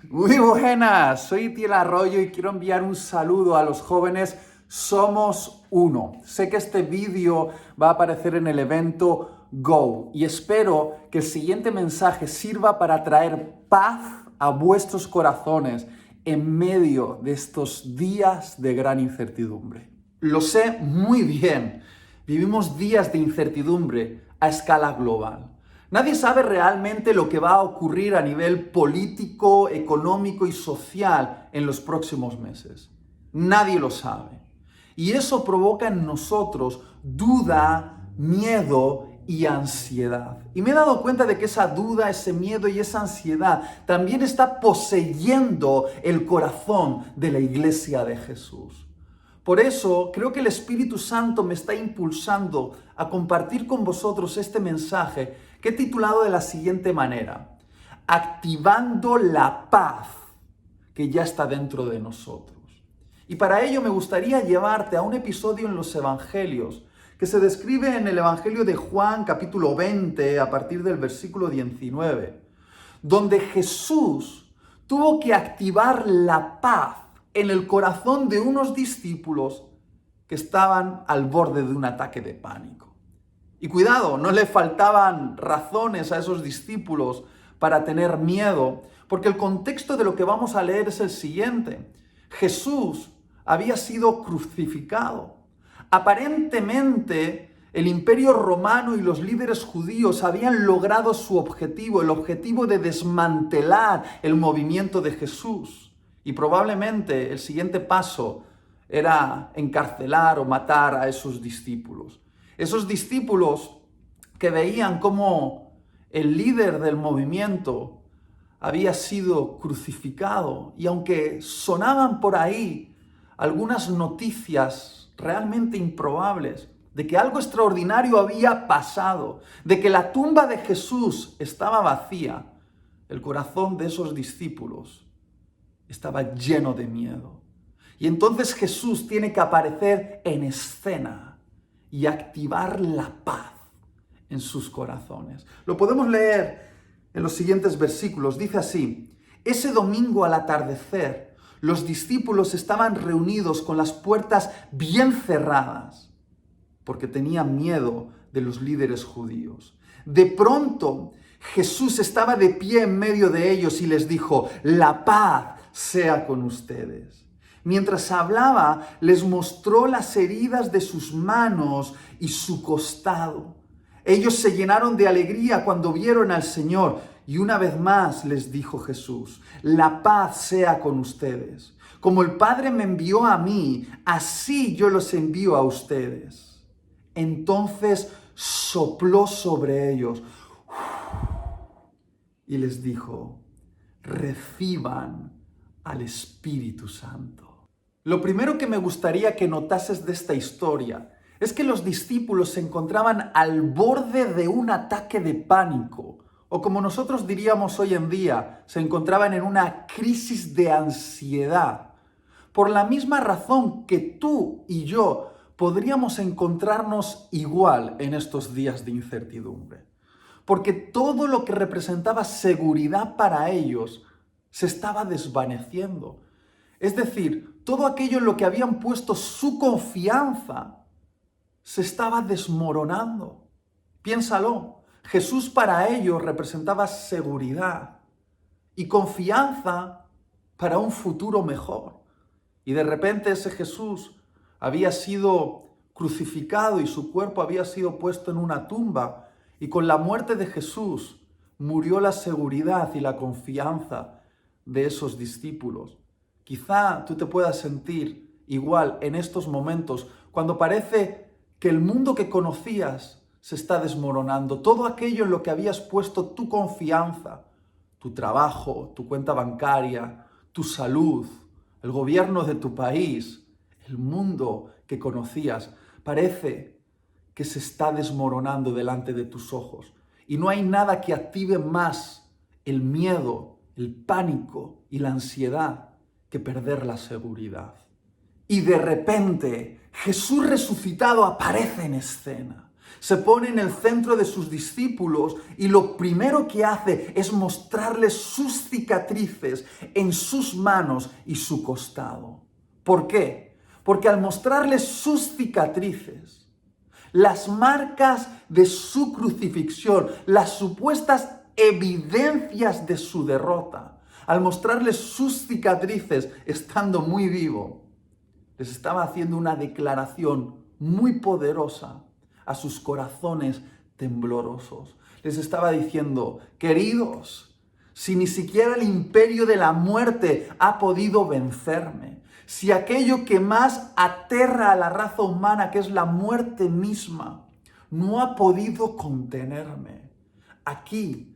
Muy buenas, soy Tiel Arroyo y quiero enviar un saludo a los jóvenes Somos Uno. Sé que este vídeo va a aparecer en el evento Go y espero que el siguiente mensaje sirva para traer paz a vuestros corazones en medio de estos días de gran incertidumbre. Lo sé muy bien, vivimos días de incertidumbre a escala global. Nadie sabe realmente lo que va a ocurrir a nivel político, económico y social en los próximos meses. Nadie lo sabe. Y eso provoca en nosotros duda, miedo y ansiedad. Y me he dado cuenta de que esa duda, ese miedo y esa ansiedad también está poseyendo el corazón de la iglesia de Jesús. Por eso creo que el Espíritu Santo me está impulsando a compartir con vosotros este mensaje que he titulado de la siguiente manera: activando la paz que ya está dentro de nosotros. Y para ello me gustaría llevarte a un episodio en los Evangelios que se describe en el Evangelio de Juan, capítulo 20, a partir del versículo 19, donde Jesús tuvo que activar la paz en el corazón de unos discípulos que estaban al borde de un ataque de pánico. Y cuidado, no le faltaban razones a esos discípulos para tener miedo, porque el contexto de lo que vamos a leer es el siguiente. Jesús había sido crucificado. Aparentemente, el Imperio Romano y los líderes judíos habían logrado su objetivo, el objetivo de desmantelar el movimiento de Jesús. Y probablemente el siguiente paso era encarcelar o matar a esos discípulos. Esos discípulos que veían cómo el líder del movimiento había sido crucificado, y aunque sonaban por ahí algunas noticias realmente improbables de que algo extraordinario había pasado, de que la tumba de Jesús estaba vacía, el corazón de esos discípulos estaba lleno de miedo. Y entonces Jesús tiene que aparecer en escena y activar la paz en sus corazones. Lo podemos leer en los siguientes versículos. Dice así: ese domingo al atardecer, los discípulos estaban reunidos con las puertas bien cerradas porque tenían miedo de los líderes judíos. De pronto, Jesús estaba de pie en medio de ellos y les dijo: la paz sea con ustedes. Mientras hablaba, les mostró las heridas de sus manos y su costado. Ellos se llenaron de alegría cuando vieron al Señor, y una vez más les dijo Jesús: la paz sea con ustedes. Como el Padre me envió a mí, así yo los envío a ustedes. Entonces sopló sobre ellos y les dijo: reciban al Espíritu Santo. Lo primero que me gustaría que notases de esta historia es que los discípulos se encontraban al borde de un ataque de pánico, o como nosotros diríamos hoy en día, se encontraban en una crisis de ansiedad, por la misma razón que tú y yo podríamos encontrarnos igual en estos días de incertidumbre. Porque todo lo que representaba seguridad para ellos se estaba desvaneciendo. Es decir, todo aquello en lo que habían puesto su confianza se estaba desmoronando. Piénsalo, Jesús para ellos representaba seguridad y confianza para un futuro mejor. Y de repente ese Jesús había sido crucificado y su cuerpo había sido puesto en una tumba, y con la muerte de Jesús murió la seguridad y la confianza de esos discípulos. Quizá tú te puedas sentir igual en estos momentos, cuando parece que el mundo que conocías se está desmoronando. Todo aquello en lo que habías puesto tu confianza, tu trabajo, tu cuenta bancaria, tu salud, el gobierno de tu país, el mundo que conocías, parece que se está desmoronando delante de tus ojos. Y no hay nada que active más el miedo, el pánico y la ansiedad que perder la seguridad. Y de repente, Jesús resucitado aparece en escena. Se pone en el centro de sus discípulos y lo primero que hace es mostrarles sus cicatrices en sus manos y su costado. ¿Por qué? Porque al mostrarles sus cicatrices, las marcas de su crucifixión, las supuestas evidencias de su derrota, al mostrarles sus cicatrices estando muy vivo, les estaba haciendo una declaración muy poderosa a sus corazones temblorosos. Les estaba diciendo: queridos, si ni siquiera el imperio de la muerte ha podido vencerme, si aquello que más aterra a la raza humana, que es la muerte misma, no ha podido contenerme, aquí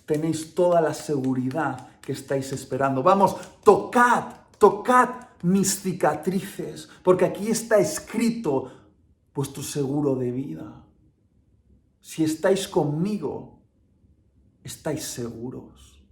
tenéis toda la seguridad que estáis esperando. Vamos, tocad mis cicatrices, porque aquí está escrito vuestro seguro de vida. Si estáis conmigo, estáis seguros.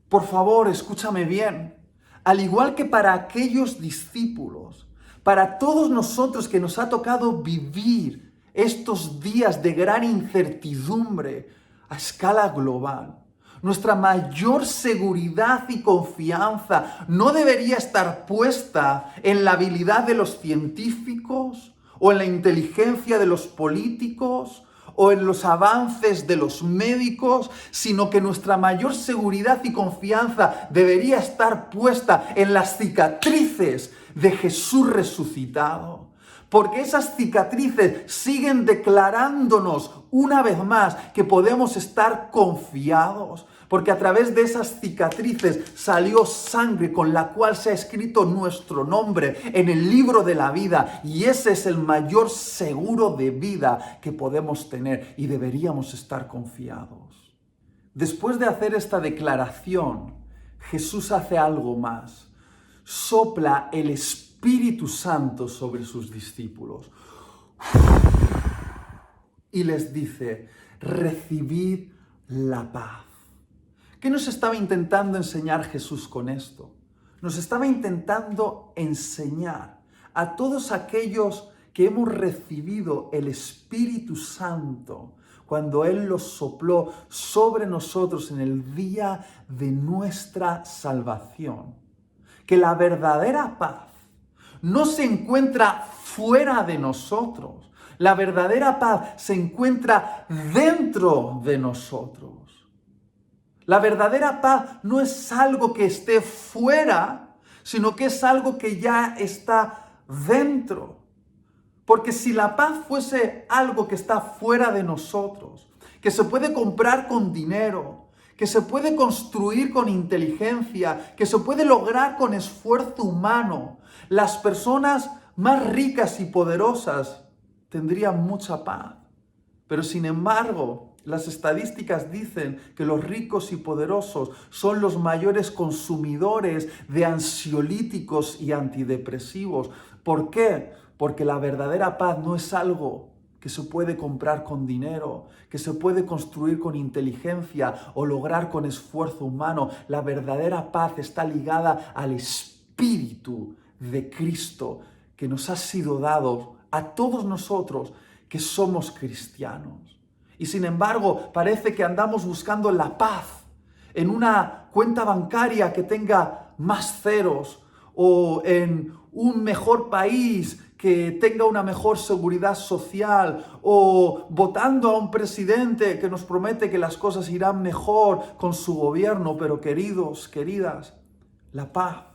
Por favor, escúchame bien. Al igual que para aquellos discípulos, para todos nosotros que nos ha tocado vivir estos días de gran incertidumbre a escala global, nuestra mayor seguridad y confianza no debería estar puesta en la habilidad de los científicos o en la inteligencia de los políticos o en los avances de los médicos, sino que nuestra mayor seguridad y confianza debería estar puesta en las cicatrices de Jesús resucitado. Porque esas cicatrices siguen declarándonos una vez más que podemos estar confiados. Porque a través de esas cicatrices salió sangre con la cual se ha escrito nuestro nombre en el libro de la vida. Y ese es el mayor seguro de vida que podemos tener y deberíamos estar confiados. Después de hacer esta declaración, Jesús hace algo más. Sopla el Espíritu Santo sobre sus discípulos y les dice: recibid la paz. ¿Qué nos estaba intentando enseñar Jesús con esto? Nos estaba intentando enseñar a todos aquellos que hemos recibido el Espíritu Santo cuando Él lo sopló sobre nosotros en el día de nuestra salvación, que la verdadera paz no se encuentra fuera de nosotros. La verdadera paz se encuentra dentro de nosotros. La verdadera paz no es algo que esté fuera, sino que es algo que ya está dentro. Porque si la paz fuese algo que está fuera de nosotros, que se puede comprar con dinero, que se puede construir con inteligencia, que se puede lograr con esfuerzo humano, las personas más ricas y poderosas tendrían mucha paz. Pero sin embargo, las estadísticas dicen que los ricos y poderosos son los mayores consumidores de ansiolíticos y antidepresivos. ¿Por qué? Porque la verdadera paz no es algo que se puede comprar con dinero, que se puede construir con inteligencia o lograr con esfuerzo humano. La verdadera paz está ligada al Espíritu de Cristo que nos ha sido dado a todos nosotros que somos cristianos. Y sin embargo, parece que andamos buscando la paz en una cuenta bancaria que tenga más ceros o en un mejor país que tenga una mejor seguridad social o votando a un presidente que nos promete que las cosas irán mejor con su gobierno. Pero queridos, queridas, la paz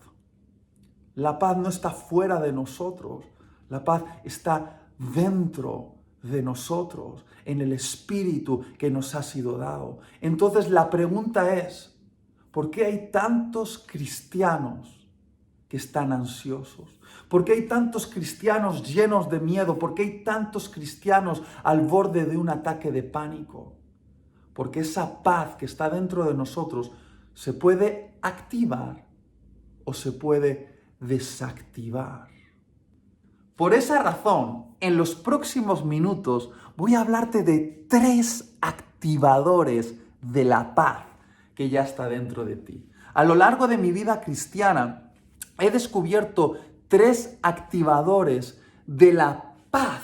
no está fuera de nosotros. La paz está dentro de nosotros, en el Espíritu que nos ha sido dado. Entonces la pregunta es: ¿por qué hay tantos cristianos que están ansiosos? ¿Por qué hay tantos cristianos llenos de miedo? ¿Por qué hay tantos cristianos al borde de un ataque de pánico? Porque esa paz que está dentro de nosotros se puede activar o se puede desactivar. Por esa razón, en los próximos minutos voy a hablarte de 3 activadores de la paz que ya está dentro de ti. A lo largo de mi vida cristiana he descubierto 3 activadores de la paz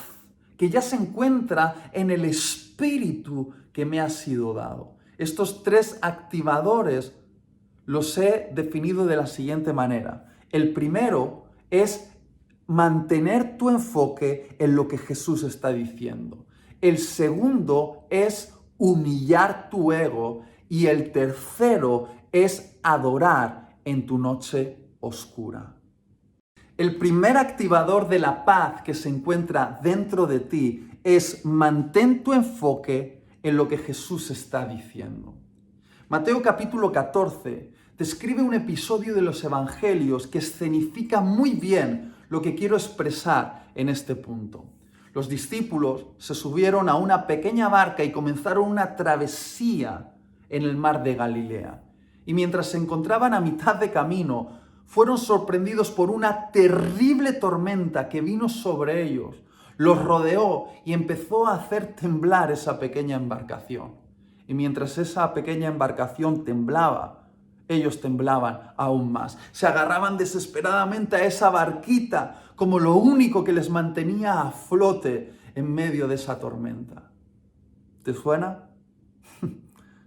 que ya se encuentra en el espíritu que me ha sido dado. Estos 3 activadores los he definido de la siguiente manera. El primero es mantener tu enfoque en lo que Jesús está diciendo. El segundo es humillar tu ego. Y el tercero es adorar en tu noche oscura. El primer activador de la paz que se encuentra dentro de ti es mantén tu enfoque en lo que Jesús está diciendo. Mateo capítulo 14 describe un episodio de los evangelios que escenifica muy bien lo que quiero expresar en este punto. Los discípulos se subieron a una pequeña barca y comenzaron una travesía en el mar de Galilea. Y mientras se encontraban a mitad de camino, fueron sorprendidos por una terrible tormenta que vino sobre ellos, los rodeó y empezó a hacer temblar esa pequeña embarcación. Y mientras esa pequeña embarcación temblaba, ellos temblaban aún más. Se agarraban desesperadamente a esa barquita como lo único que les mantenía a flote en medio de esa tormenta. ¿Te suena?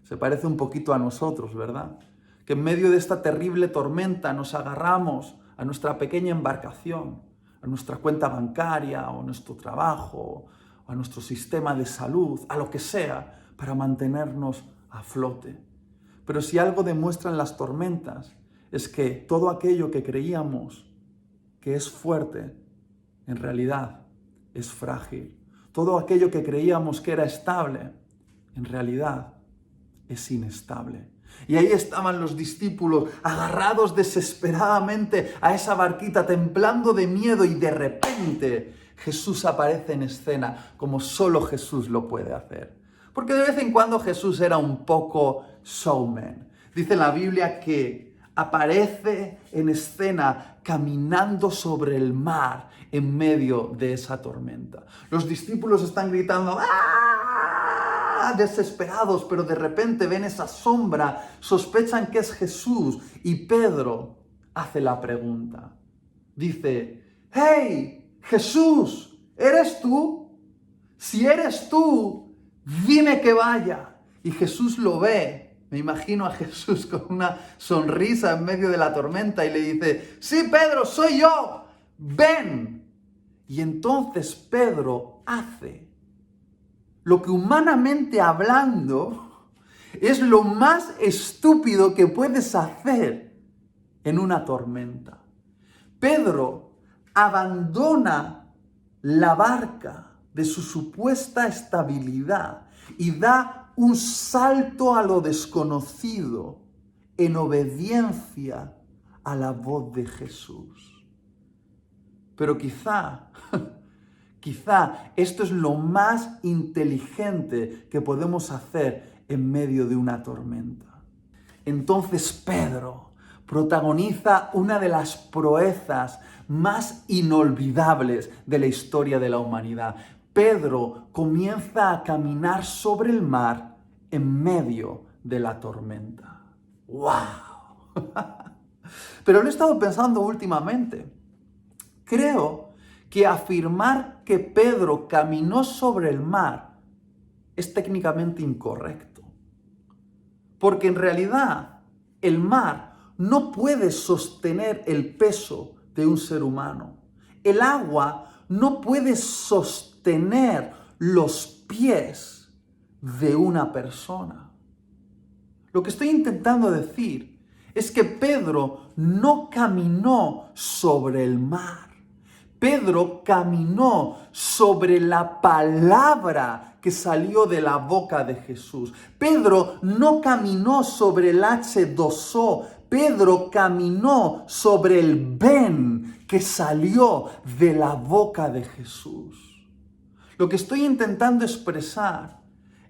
Se parece un poquito a nosotros, ¿verdad? Que en medio de esta terrible tormenta nos agarramos a nuestra pequeña embarcación, a nuestra cuenta bancaria, o a nuestro trabajo, o a nuestro sistema de salud, a lo que sea, para mantenernos a flote. Pero si algo demuestran las tormentas, es que todo aquello que creíamos que es fuerte, en realidad es frágil. Todo aquello que creíamos que era estable, en realidad es inestable. Y ahí estaban los discípulos agarrados desesperadamente a esa barquita, temblando de miedo, y de repente Jesús aparece en escena como solo Jesús lo puede hacer. Porque de vez en cuando Jesús era un poco showman. Dice la Biblia que aparece en escena caminando sobre el mar en medio de esa tormenta. Los discípulos están gritando ¡ah!, desesperados, pero de repente ven esa sombra, sospechan que es Jesús, y Pedro hace la pregunta. Dice: ¡Hey, Jesús! ¿Eres tú? Si eres tú, dime que vaya. Y Jesús lo ve. Me imagino a Jesús con una sonrisa en medio de la tormenta y le dice: sí, Pedro, soy yo, ven. Y entonces Pedro hace lo que, humanamente hablando, es lo más estúpido que puedes hacer en una tormenta. Pedro abandona la barca de su supuesta estabilidad y da un salto a lo desconocido en obediencia a la voz de Jesús. Pero quizá esto es lo más inteligente que podemos hacer en medio de una tormenta. Entonces Pedro protagoniza una de las proezas más inolvidables de la historia de la humanidad. Pedro comienza a caminar sobre el mar en medio de la tormenta. ¡Wow! Pero lo he estado pensando últimamente. Creo que afirmar que Pedro caminó sobre el mar es técnicamente incorrecto. Porque en realidad el mar no puede sostener el peso de un ser humano. El agua no puede sostener los pies de una persona. Lo que estoy intentando decir es que Pedro no caminó sobre el mar. Pedro caminó sobre la palabra que salió de la boca de Jesús. Pedro no caminó sobre el H2O. Pedro caminó sobre el ven que salió de la boca de Jesús. Lo que estoy intentando expresar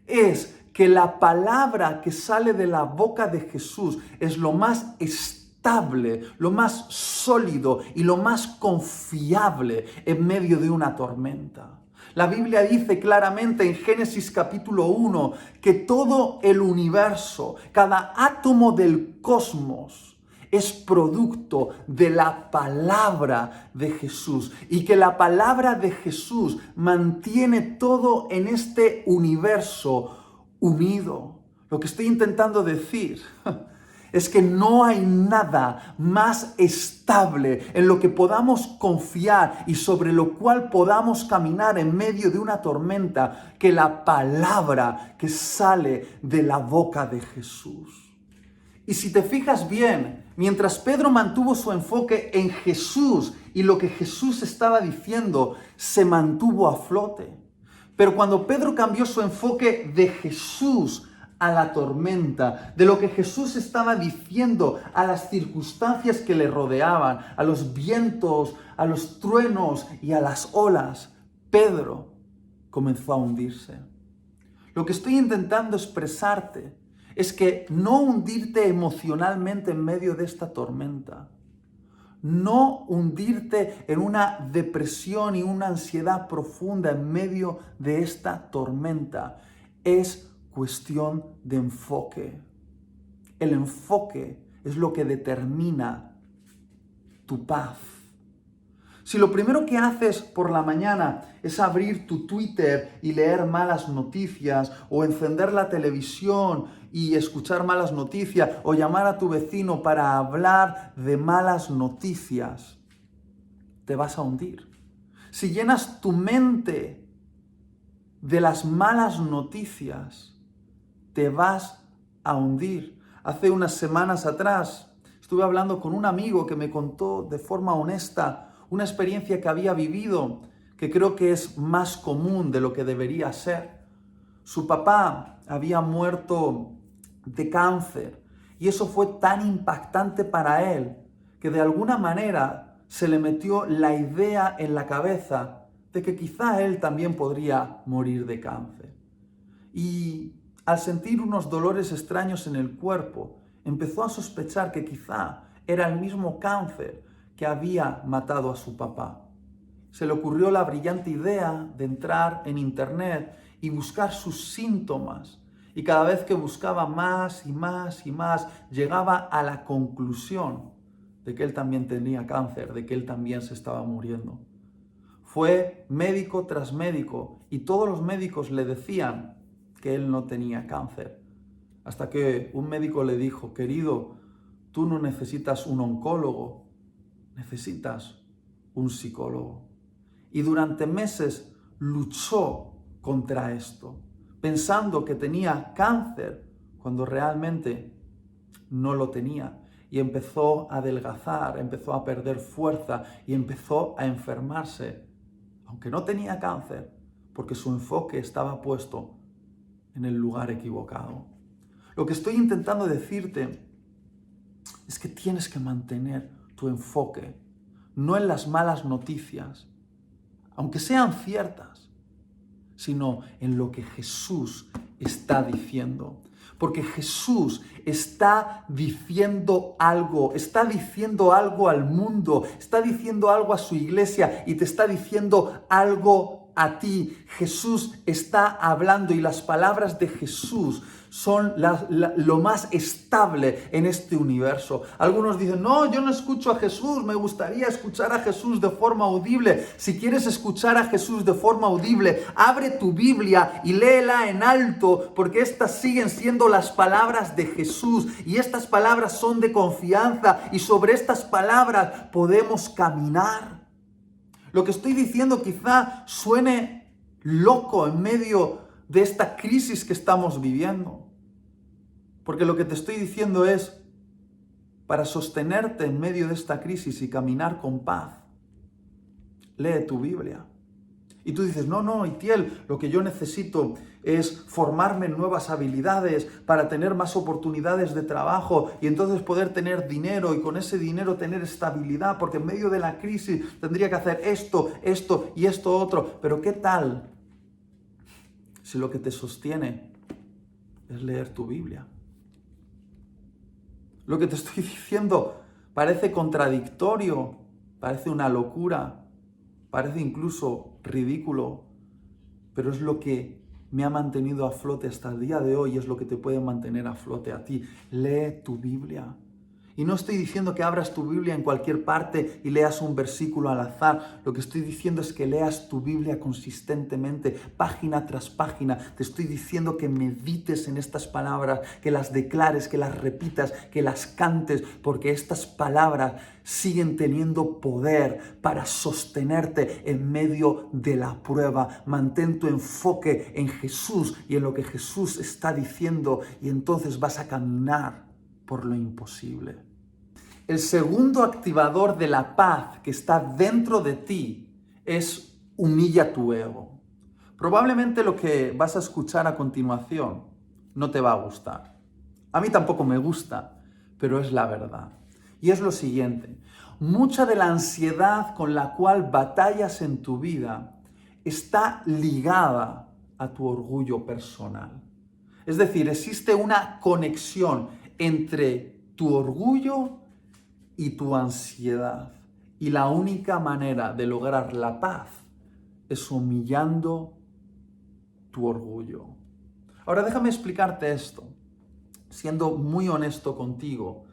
es que la palabra que sale de la boca de Jesús es lo más estable, lo más sólido y lo más confiable en medio de una tormenta. La Biblia dice claramente en Génesis capítulo 1 que todo el universo, cada átomo del cosmos, es producto de la palabra de Jesús y que la palabra de Jesús mantiene todo en este universo unido. Lo que estoy intentando decir es que no hay nada más estable en lo que podamos confiar y sobre lo cual podamos caminar en medio de una tormenta que la palabra que sale de la boca de Jesús. Y si te fijas bien, mientras Pedro mantuvo su enfoque en Jesús y lo que Jesús estaba diciendo, se mantuvo a flote. Pero cuando Pedro cambió su enfoque de Jesús a la tormenta, de lo que Jesús estaba diciendo a las circunstancias que le rodeaban, a los vientos, a los truenos y a las olas, Pedro comenzó a hundirse. Lo que estoy intentando expresarte es que no hundirte emocionalmente en medio de esta tormenta, no hundirte en una depresión y una ansiedad profunda en medio de esta tormenta, es cuestión de enfoque. El enfoque es lo que determina tu paz. Si lo primero que haces por la mañana es abrir tu Twitter y leer malas noticias, o encender la televisión y escuchar malas noticias, o llamar a tu vecino para hablar de malas noticias, te vas a hundir. Si llenas tu mente de las malas noticias, te vas a hundir. Hace unas semanas atrás estuve hablando con un amigo que me contó de forma honesta una experiencia que había vivido, que creo que es más común de lo que debería ser. Su papá había muerto de cáncer y eso fue tan impactante para él que de alguna manera se le metió la idea en la cabeza de que quizá él también podría morir de cáncer. Y al sentir unos dolores extraños en el cuerpo, empezó a sospechar que quizá era el mismo cáncer que había matado a su papá. Se le ocurrió la brillante idea de entrar en internet y buscar sus síntomas. Y cada vez que buscaba más y más y más, llegaba a la conclusión de que él también tenía cáncer, de que él también se estaba muriendo. Fue médico tras médico y todos los médicos le decían que él no tenía cáncer. Hasta que un médico le dijo: querido, tú no necesitas un oncólogo, necesitas un psicólogo. Y durante meses luchó contra esto, pensando que tenía cáncer cuando realmente no lo tenía. Y empezó a adelgazar, empezó a perder fuerza y empezó a enfermarse, aunque no tenía cáncer, porque su enfoque estaba puesto en el lugar equivocado. Lo que estoy intentando decirte es que tienes que mantener tu enfoque, no en las malas noticias, aunque sean ciertas, sino en lo que Jesús está diciendo. Porque Jesús está diciendo algo al mundo, está diciendo algo a su iglesia y te está diciendo algo a ti. Jesús está hablando y las palabras de Jesús son lo más estable en este universo. Algunos dicen: no, yo no escucho a Jesús, me gustaría escuchar a Jesús de forma audible. Si quieres escuchar a Jesús de forma audible, abre tu Biblia y léela en alto, porque estas siguen siendo las palabras de Jesús y estas palabras son de confianza y sobre estas palabras podemos caminar. Lo que estoy diciendo quizá suene loco en medio de esta crisis que estamos viviendo. Porque lo que te estoy diciendo es, para sostenerte en medio de esta crisis y caminar con paz, lee tu Biblia. Y tú dices: no, Itiel, lo que yo necesito es formarme en nuevas habilidades para tener más oportunidades de trabajo y entonces poder tener dinero y con ese dinero tener estabilidad, porque en medio de la crisis tendría que hacer esto y esto otro. Pero ¿qué tal si lo que te sostiene es leer tu Biblia? Lo que te estoy diciendo parece contradictorio, parece una locura, parece incluso ridículo, pero es lo que me ha mantenido a flote hasta el día de hoy y es lo que te puede mantener a flote a ti. Lee tu Biblia. Y no estoy diciendo que abras tu Biblia en cualquier parte y leas un versículo al azar. Lo que estoy diciendo es que leas tu Biblia consistentemente, página tras página. Te estoy diciendo que medites en estas palabras, que las declares, que las repitas, que las cantes, porque estas palabras siguen teniendo poder para sostenerte en medio de la prueba. Mantén tu enfoque en Jesús y en lo que Jesús está diciendo, y entonces vas a caminar por lo imposible. El segundo activador de la paz que está dentro de ti es humilla tu ego. Probablemente lo que vas a escuchar a continuación no te va a gustar. A mí tampoco me gusta, pero es la verdad. Y es lo siguiente: mucha de la ansiedad con la cual batallas en tu vida está ligada a tu orgullo personal. Es decir, existe una conexión entre tu orgullo y tu ansiedad. Y la única manera de lograr la paz es humillando tu orgullo. Ahora déjame explicarte esto, siendo muy honesto contigo.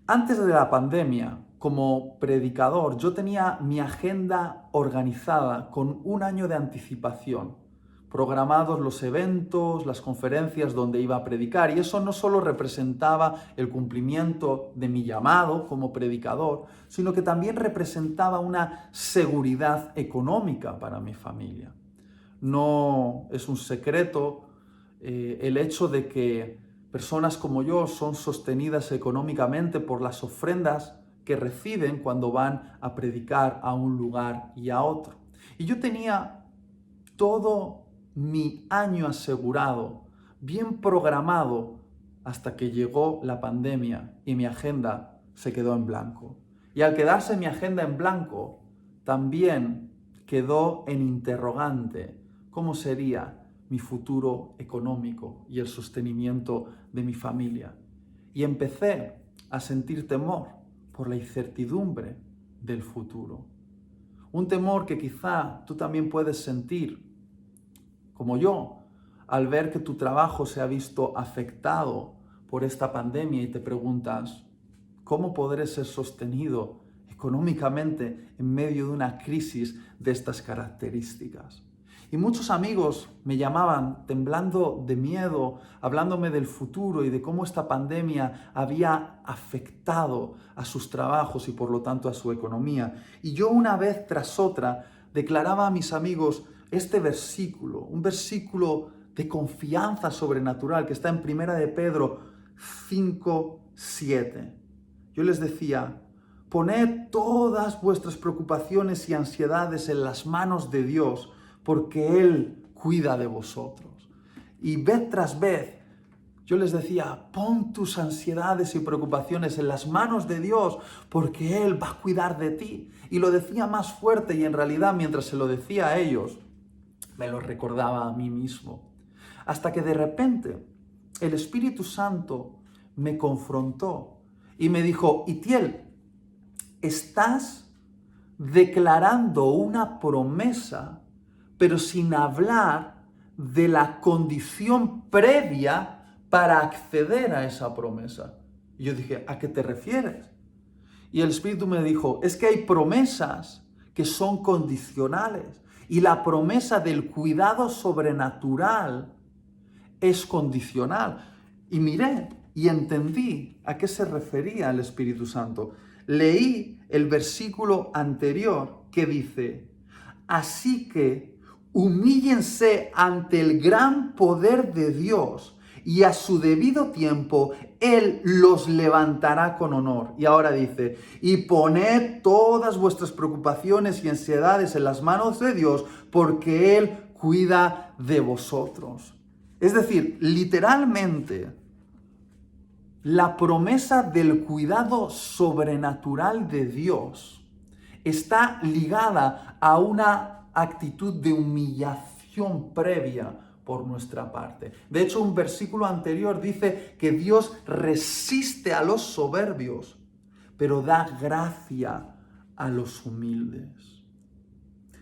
Antes de la pandemia, como predicador, yo tenía mi agenda organizada con un año de anticipación, programados los eventos, las conferencias donde iba a predicar, y eso no solo representaba el cumplimiento de mi llamado como predicador, sino que también representaba una seguridad económica para mi familia. No es un secreto el hecho de que personas como yo son sostenidas económicamente por las ofrendas que reciben cuando van a predicar a un lugar y a otro. Y yo tenía todo mi año asegurado, bien programado, hasta que llegó la pandemia y mi agenda se quedó en blanco. Y al quedarse mi agenda en blanco, también quedó en interrogante cómo sería mi futuro económico y el sostenimiento de mi familia. Y empecé a sentir temor por la incertidumbre del futuro. Un temor que quizá tú también puedes sentir, como yo, al ver que tu trabajo se ha visto afectado por esta pandemia y te preguntas, ¿cómo podré ser sostenido económicamente en medio de una crisis de estas características? Y muchos amigos me llamaban temblando de miedo, hablándome del futuro y de cómo esta pandemia había afectado a sus trabajos y por lo tanto a su economía. Y yo una vez tras otra declaraba a mis amigos este versículo, un versículo de confianza sobrenatural que está en 1 de Pedro 5:7. Yo les decía: poned todas vuestras preocupaciones y ansiedades en las manos de Dios, porque Él cuida de vosotros. Y vez tras vez, yo les decía: pon tus ansiedades y preocupaciones en las manos de Dios, porque Él va a cuidar de ti. Y lo decía más fuerte, y en realidad mientras se lo decía a ellos, me lo recordaba a mí mismo. Hasta que de repente el Espíritu Santo me confrontó y me dijo: Itiel, estás declarando una promesa, pero sin hablar de la condición previa para acceder a esa promesa. Y yo dije: ¿a qué te refieres? Y el Espíritu me dijo: es que hay promesas que son condicionales. Y la promesa del cuidado sobrenatural es condicional. Y miré y entendí a qué se refería el Espíritu Santo. Leí el versículo anterior que dice: así que humíllense ante el gran poder de Dios, y a su debido tiempo Él los levantará con honor. Y ahora dice: y poned todas vuestras preocupaciones y ansiedades en las manos de Dios, porque Él cuida de vosotros. Es decir, literalmente, la promesa del cuidado sobrenatural de Dios está ligada a una actitud de humillación previa por nuestra parte. De hecho, un versículo anterior dice que Dios resiste a los soberbios, pero da gracia a los humildes.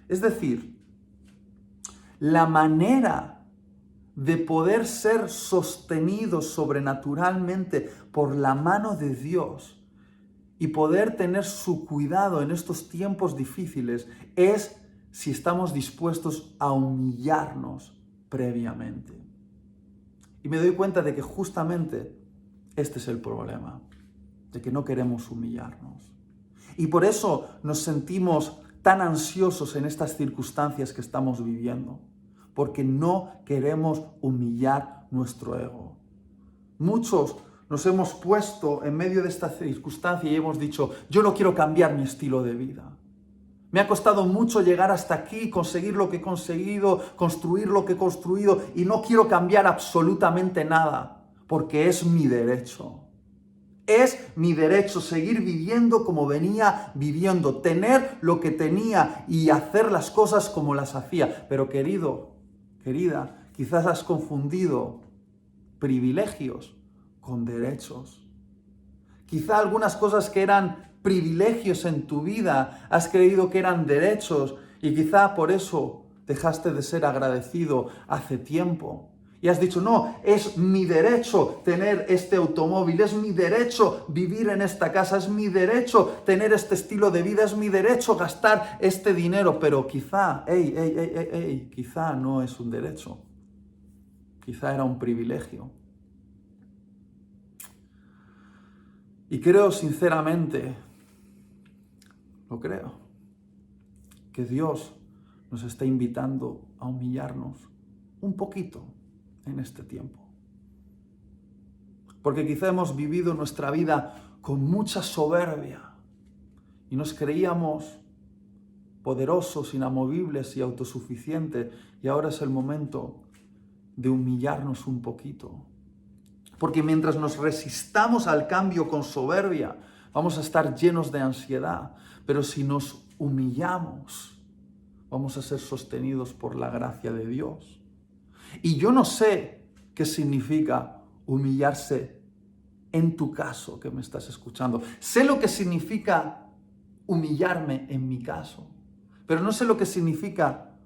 Es decir, la manera de poder ser sostenidos sobrenaturalmente por la mano de Dios y poder tener su cuidado en estos tiempos difíciles es si estamos dispuestos a humillarnos previamente. Y me doy cuenta de que justamente este es el problema, de que no queremos humillarnos. Y por eso nos sentimos tan ansiosos en estas circunstancias que estamos viviendo, porque no queremos humillar nuestro ego. Muchos nos hemos puesto en medio de esta circunstancia y hemos dicho, yo no quiero cambiar mi estilo de vida. Me ha costado mucho llegar hasta aquí, conseguir lo que he conseguido, construir lo que he construido y no quiero cambiar absolutamente nada, porque es mi derecho. Es mi derecho seguir viviendo como venía viviendo, tener lo que tenía y hacer las cosas como las hacía. Pero querido, querida, quizás has confundido privilegios con derechos. Quizá algunas cosas que eran privilegios en tu vida has creído que eran derechos y quizá por eso dejaste de ser agradecido hace tiempo. Y has dicho, no, es mi derecho tener este automóvil, es mi derecho vivir en esta casa, es mi derecho tener este estilo de vida, es mi derecho gastar este dinero, pero quizá, quizá no es un derecho, quizá era un privilegio. Y creo sinceramente, lo creo, que Dios nos está invitando a humillarnos un poquito en este tiempo. Porque quizá hemos vivido nuestra vida con mucha soberbia y nos creíamos poderosos, inamovibles y autosuficientes, y ahora es el momento de humillarnos un poquito. Porque mientras nos resistamos al cambio con soberbia, vamos a estar llenos de ansiedad. Pero si nos humillamos, vamos a ser sostenidos por la gracia de Dios. Y yo no sé qué significa humillarse en tu caso que me estás escuchando. Sé lo que significa humillarme en mi caso, pero no sé lo que significa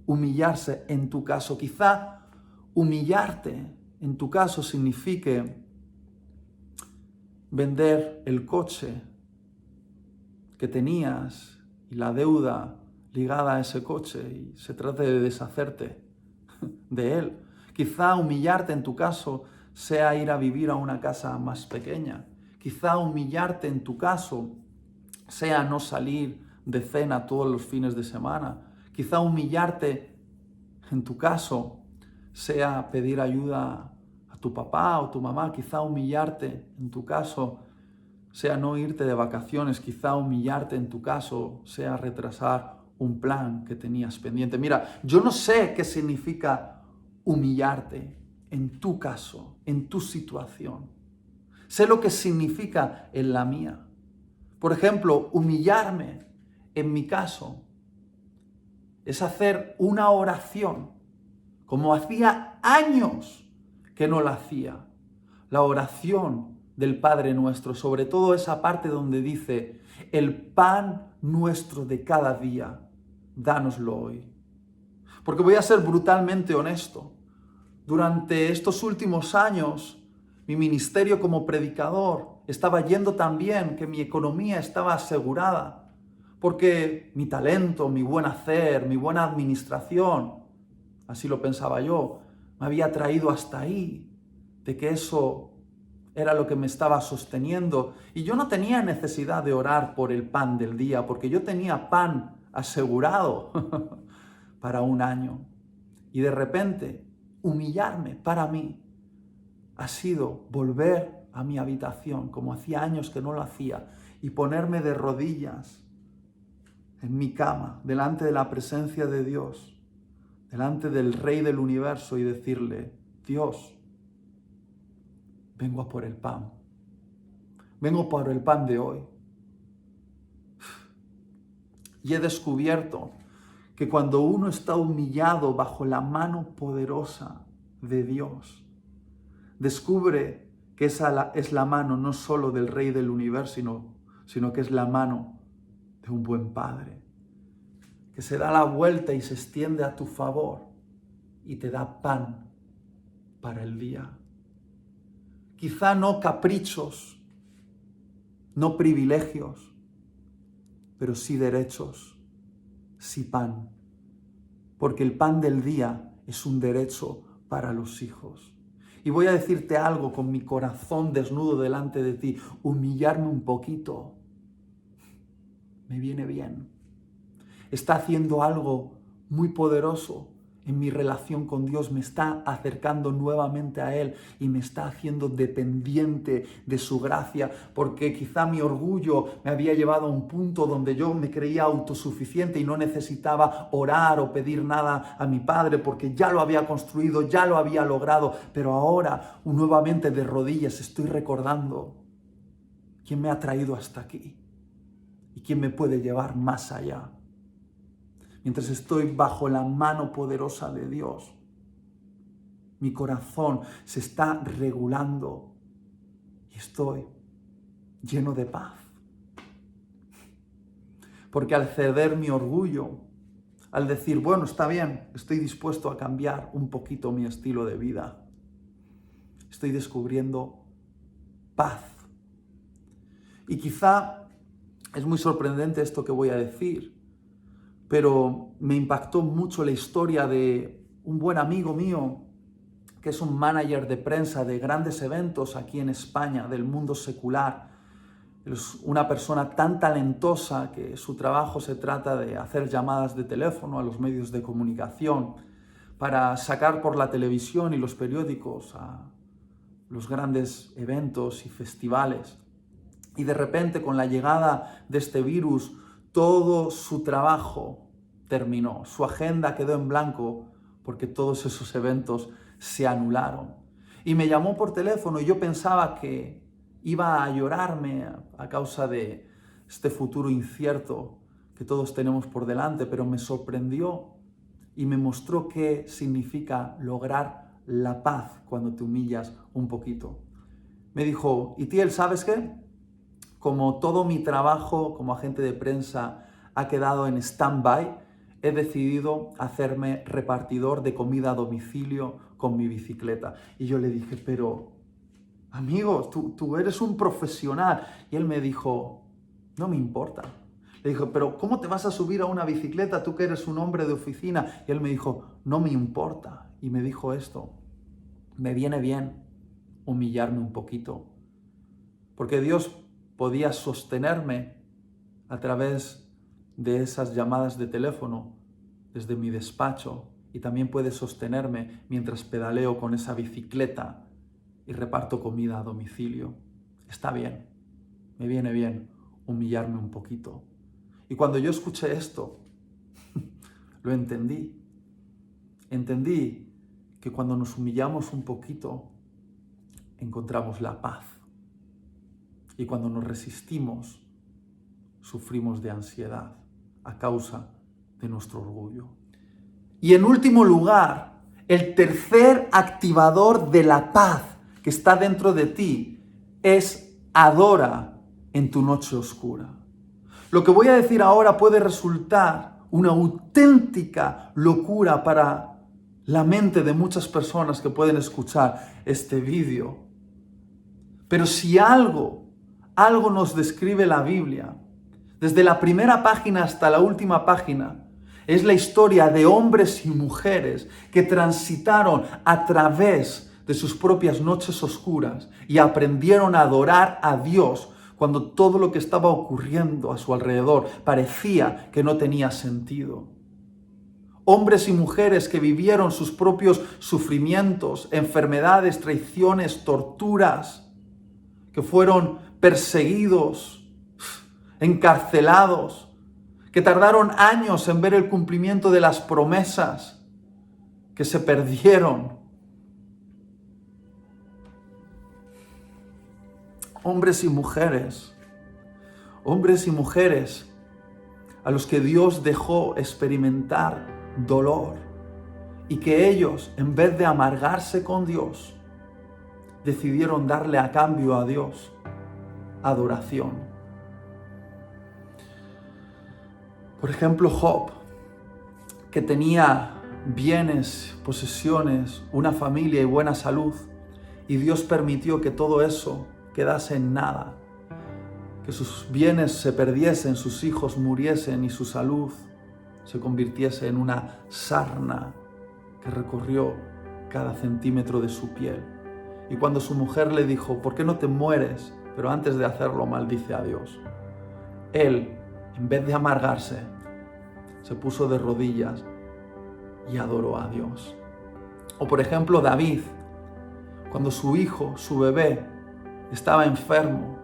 humillarse en tu caso. Quizá humillarte en tu caso signifique vender el coche que tenías y la deuda ligada a ese coche y se trate de deshacerte de él. Quizá humillarte en tu caso sea ir a vivir a una casa más pequeña. Quizá humillarte en tu caso sea no salir de cena todos los fines de semana. Quizá humillarte en tu caso sea pedir ayuda a tu papá o tu mamá. Quizá humillarte en tu caso sea no irte de vacaciones. Quizá humillarte en tu caso sea retrasar un plan que tenías pendiente. Mira, yo no sé qué significa humillarte en tu caso, en tu situación. Sé lo que significa en la mía. Por ejemplo, humillarme en mi caso es hacer una oración como hacía años que no la hacía. La oración del Padre Nuestro, sobre todo esa parte donde dice, el pan nuestro de cada día, dánoslo hoy. Porque voy a ser brutalmente honesto. Durante estos últimos años, mi ministerio como predicador estaba yendo tan bien que mi economía estaba asegurada. Porque mi talento, mi buen hacer, mi buena administración, así lo pensaba yo, me había traído hasta ahí, de que eso era lo que me estaba sosteniendo. Y yo no tenía necesidad de orar por el pan del día, porque yo tenía pan asegurado para un año. Y de repente, humillarme para mí ha sido volver a mi habitación, como hacía años que no lo hacía, y ponerme de rodillas en mi cama, delante de la presencia de Dios, delante del Rey del universo y decirle, Dios, vengo a por el pan. Vengo por el pan de hoy. Y he descubierto que cuando uno está humillado bajo la mano poderosa de Dios, descubre que esa es la mano no solo del Rey del universo, sino que es la mano de un buen Padre, que se da la vuelta y se extiende a tu favor y te da pan para el día. Quizá no caprichos, no privilegios, pero sí derechos, sí pan. Porque el pan del día es un derecho para los hijos. Y voy a decirte algo con mi corazón desnudo delante de ti, humillarme un poquito. Me viene bien. Está haciendo algo muy poderoso en mi relación con Dios, me está acercando nuevamente a Él y me está haciendo dependiente de su gracia, porque quizá mi orgullo me había llevado a un punto donde yo me creía autosuficiente y no necesitaba orar o pedir nada a mi Padre, porque ya lo había construido, ya lo había logrado, pero ahora nuevamente de rodillas estoy recordando quién me ha traído hasta aquí y quién me puede llevar más allá. Mientras estoy bajo la mano poderosa de Dios, mi corazón se está regulando y estoy lleno de paz. Porque al ceder mi orgullo, al decir, bueno, está bien, estoy dispuesto a cambiar un poquito mi estilo de vida, estoy descubriendo paz. Y quizá es muy sorprendente esto que voy a decir, pero me impactó mucho la historia de un buen amigo mío, que es un manager de prensa de grandes eventos aquí en España, del mundo secular. Es una persona tan talentosa que su trabajo se trata de hacer llamadas de teléfono a los medios de comunicación para sacar por la televisión y los periódicos a los grandes eventos y festivales. Y de repente, con la llegada de este virus, todo su trabajo terminó, su agenda quedó en blanco porque todos esos eventos se anularon. Y me llamó por teléfono y yo pensaba que iba a llorarme a causa de este futuro incierto que todos tenemos por delante, pero me sorprendió y me mostró qué significa lograr la paz cuando te humillas un poquito. Me dijo, Itiel, ¿sabes qué? Como todo mi trabajo como agente de prensa ha quedado en stand-by, he decidido hacerme repartidor de comida a domicilio con mi bicicleta. Y yo le dije, pero amigo, tú eres un profesional. Y él me dijo, no me importa. Le dije, pero ¿cómo te vas a subir a una bicicleta tú que eres un hombre de oficina? Y él me dijo, no me importa. Y me dijo esto, me viene bien humillarme un poquito, porque Dios podía sostenerme a través de esas llamadas de teléfono desde mi despacho y también puede sostenerme mientras pedaleo con esa bicicleta y reparto comida a domicilio. Está bien, me viene bien humillarme un poquito. Y cuando yo escuché esto, lo entendí. Entendí que cuando nos humillamos un poquito, encontramos la paz. Y cuando nos resistimos, sufrimos de ansiedad a causa de nuestro orgullo. Y en último lugar, el tercer activador de la paz que está dentro de ti es adora en tu noche oscura. Lo que voy a decir ahora puede resultar una auténtica locura para la mente de muchas personas que pueden escuchar este vídeo. Pero si algo nos describe la Biblia, desde la primera página hasta la última página, es la historia de hombres y mujeres que transitaron a través de sus propias noches oscuras y aprendieron a adorar a Dios cuando todo lo que estaba ocurriendo a su alrededor parecía que no tenía sentido. Hombres y mujeres que vivieron sus propios sufrimientos, enfermedades, traiciones, torturas, que fueron perseguidos, encarcelados, que tardaron años en ver el cumplimiento de las promesas, que se perdieron. Hombres y mujeres a los que Dios dejó experimentar dolor y que ellos, en vez de amargarse con Dios, decidieron darle a cambio a Dios adoración. Por ejemplo, Job, que tenía bienes, posesiones, una familia y buena salud. Y Dios permitió que todo eso quedase en nada, que sus bienes se perdiesen, sus hijos muriesen y su salud se convirtiese en una sarna que recorrió cada centímetro de su piel. Y cuando su mujer le dijo, ¿por qué no te mueres? Pero antes de hacerlo maldice a Dios. Él, en vez de amargarse, se puso de rodillas y adoró a Dios. O por ejemplo David, cuando su hijo, su bebé, estaba enfermo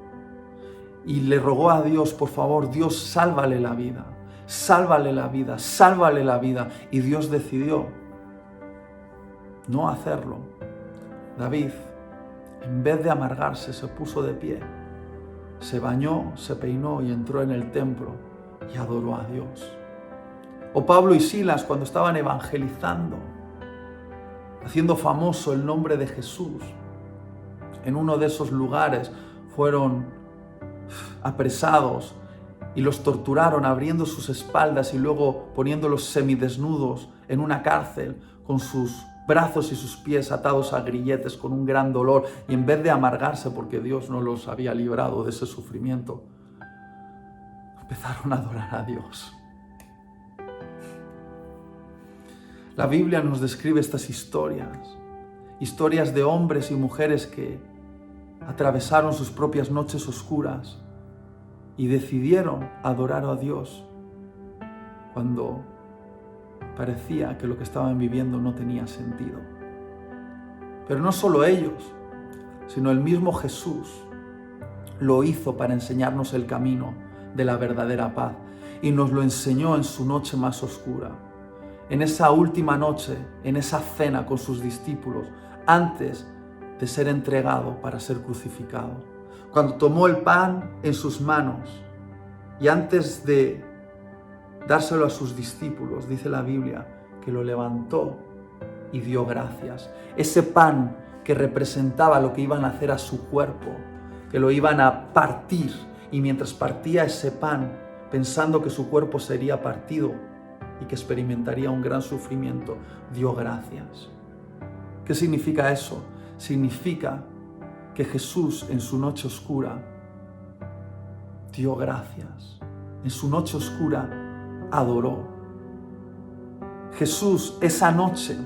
y le rogó a Dios, por favor, Dios, sálvale la vida, sálvale la vida, sálvale la vida. Y Dios decidió no hacerlo. David, en vez de amargarse, se puso de pie, se bañó, se peinó y entró en el templo y adoró a Dios. O Pablo y Silas, cuando estaban evangelizando, haciendo famoso el nombre de Jesús, en uno de esos lugares fueron apresados y los torturaron abriendo sus espaldas y luego poniéndolos semidesnudos en una cárcel con sus brazos y sus pies atados a grilletes con un gran dolor, y en vez de amargarse porque Dios no los había librado de ese sufrimiento, empezaron a adorar a Dios. La Biblia nos describe estas historias de hombres y mujeres que atravesaron sus propias noches oscuras y decidieron adorar a Dios cuando parecía que lo que estaban viviendo no tenía sentido. Pero no solo ellos, sino el mismo Jesús lo hizo para enseñarnos el camino de la verdadera paz, y nos lo enseñó en su noche más oscura. En esa última noche, en esa cena con sus discípulos, antes de ser entregado para ser crucificado. Cuando tomó el pan en sus manos y antes de dárselo a sus discípulos, dice la Biblia, que lo levantó y dio gracias. Ese pan que representaba lo que iban a hacer a su cuerpo, que lo iban a partir, y mientras partía ese pan, pensando que su cuerpo sería partido y que experimentaría un gran sufrimiento, dio gracias. ¿Qué significa eso? Significa que Jesús en su noche oscura dio gracias. En su noche oscura adoró. Jesús esa noche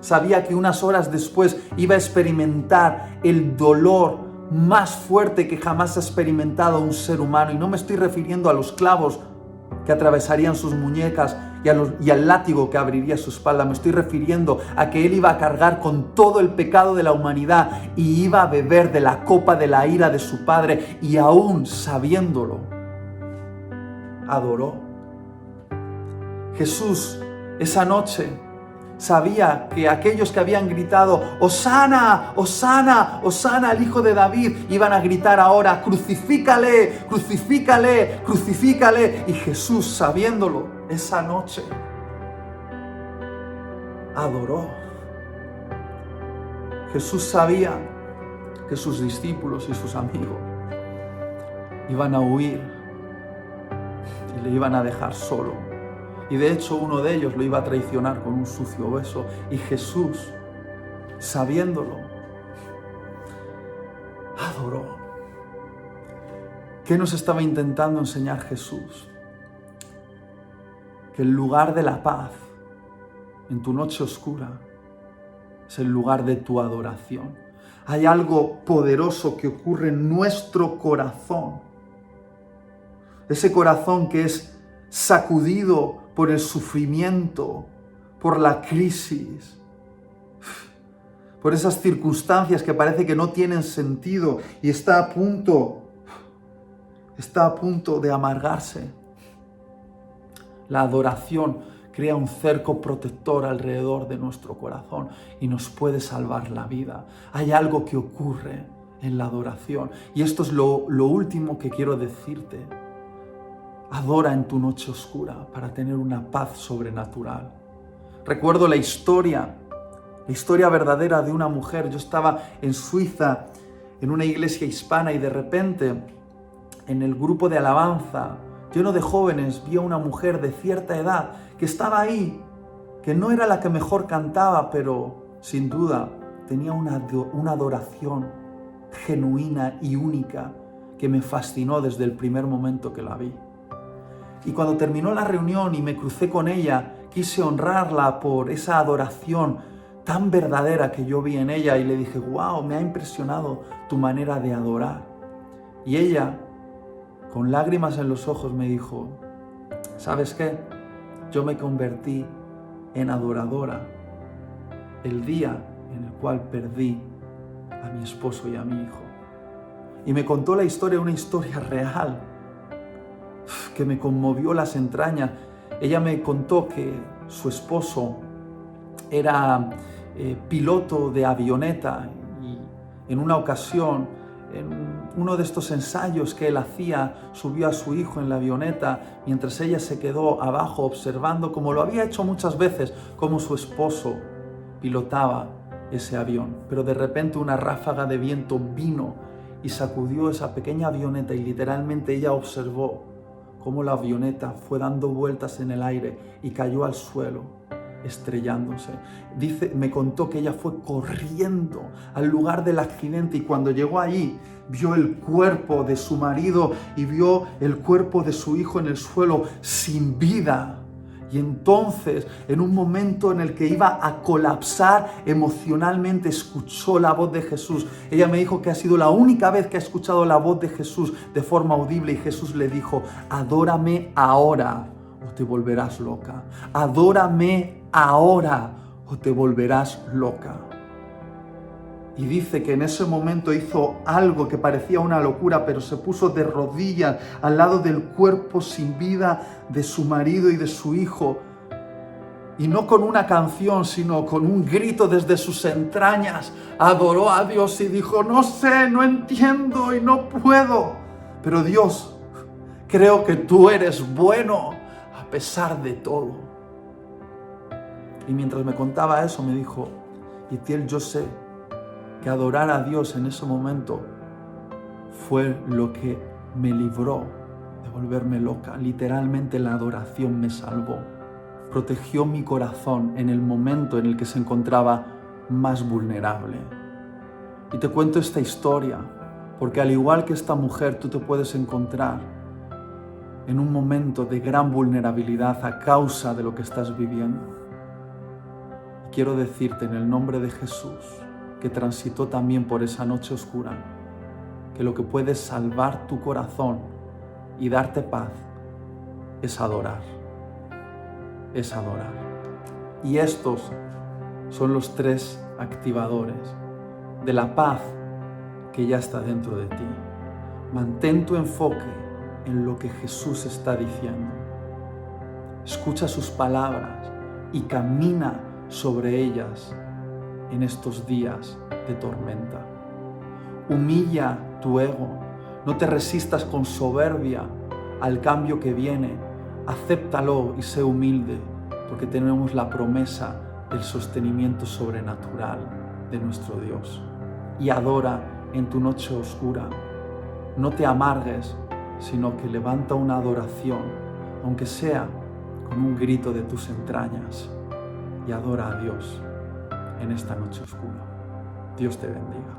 sabía que unas horas después iba a experimentar el dolor más fuerte que jamás ha experimentado un ser humano. Y no me estoy refiriendo a los clavos que atravesarían sus muñecas y al látigo que abriría su espalda. Me estoy refiriendo a que Él iba a cargar con todo el pecado de la humanidad y iba a beber de la copa de la ira de su Padre, y aún sabiéndolo, adoró. Jesús esa noche sabía que aquellos que habían gritado Hosana, Hosana, Hosana al Hijo de David, iban a gritar ahora crucifícale, crucifícale, crucifícale. Y Jesús, sabiéndolo, esa noche adoró. Jesús sabía que sus discípulos y sus amigos iban a huir y le iban a dejar solo. Y de hecho uno de ellos lo iba a traicionar con un sucio beso. Y Jesús, sabiéndolo, adoró. ¿Qué nos estaba intentando enseñar Jesús? Que el lugar de la paz en tu noche oscura es el lugar de tu adoración. Hay algo poderoso que ocurre en nuestro corazón. Ese corazón que es sacudido por el sufrimiento, por la crisis, por esas circunstancias que parece que no tienen sentido y está a punto de amargarse. La adoración crea un cerco protector alrededor de nuestro corazón y nos puede salvar la vida. Hay algo que ocurre en la adoración, y esto es lo último que quiero decirte. Adora en tu noche oscura para tener una paz sobrenatural. Recuerdo la historia verdadera de una mujer. Yo estaba en Suiza, en una iglesia hispana, y de repente, en el grupo de alabanza, lleno de jóvenes, vi a una mujer de cierta edad que estaba ahí que no era la que mejor cantaba, pero sin duda tenía una adoración genuina y única que me fascinó desde el primer momento que la vi. Y cuando terminó la reunión y me crucé con ella, quise honrarla por esa adoración tan verdadera que yo vi en ella y le dije, wow, me ha impresionado tu manera de adorar. Y ella, con lágrimas en los ojos, me dijo, ¿sabes qué? Yo me convertí en adoradora el día en el cual perdí a mi esposo y a mi hijo. Y me contó la historia, una historia real, que me conmovió las entrañas. Ella me contó que su esposo era piloto de avioneta y en una ocasión, en uno de estos ensayos que él hacía, subió a su hijo en la avioneta mientras ella se quedó abajo observando, como lo había hecho muchas veces, cómo su esposo pilotaba ese avión. Pero de repente una ráfaga de viento vino y sacudió esa pequeña avioneta y literalmente ella observó cómo la avioneta fue dando vueltas en el aire y cayó al suelo, estrellándose. Me contó que ella fue corriendo al lugar del accidente y cuando llegó allí vio el cuerpo de su marido y vio el cuerpo de su hijo en el suelo sin vida. Y entonces, en un momento en el que iba a colapsar emocionalmente, escuchó la voz de Jesús. Ella me dijo que ha sido la única vez que ha escuchado la voz de Jesús de forma audible y Jesús le dijo, adórame ahora o te volverás loca. Adórame ahora o te volverás loca. Y dice que en ese momento hizo algo que parecía una locura, pero se puso de rodillas al lado del cuerpo sin vida de su marido y de su hijo. Y no con una canción, sino con un grito desde sus entrañas. Adoró a Dios y dijo, no sé, no entiendo y no puedo. Pero Dios, creo que tú eres bueno a pesar de todo. Y mientras me contaba eso, me dijo, Itiel, yo sé que adorar a Dios en ese momento fue lo que me libró de volverme loca. Literalmente la adoración me salvó. Protegió mi corazón en el momento en el que se encontraba más vulnerable. Y te cuento esta historia porque al igual que esta mujer, tú te puedes encontrar en un momento de gran vulnerabilidad a causa de lo que estás viviendo. Quiero decirte en el nombre de Jesús, que transitó también por esa noche oscura, que lo que puede salvar tu corazón y darte paz es adorar. Es adorar. Y estos son los 3 activadores de la paz que ya está dentro de ti. Mantén tu enfoque en lo que Jesús está diciendo. Escucha sus palabras y camina sobre ellas en estos días de tormenta. Humilla tu ego, no te resistas con soberbia al cambio que viene, acéptalo y sé humilde, porque tenemos la promesa del sostenimiento sobrenatural de nuestro Dios. Y adora en tu noche oscura, no te amargues, sino que levanta una adoración, aunque sea con un grito de tus entrañas, y adora a Dios en esta noche oscura. Dios te bendiga.